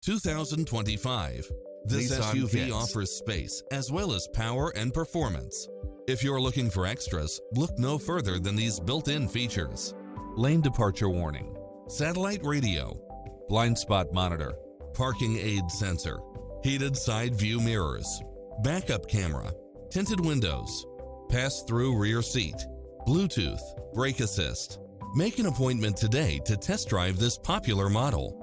2025. This Nissan SUV Kicks. offers space as well as power and performance. If you're looking for extras, look no further than these built-in features: lane departure warning, satellite radio, blind spot monitor, parking aid sensor, heated side view mirrors, backup camera, tinted windows, pass-through rear seat, Bluetooth, brake assist. Make an appointment today to test drive this popular model.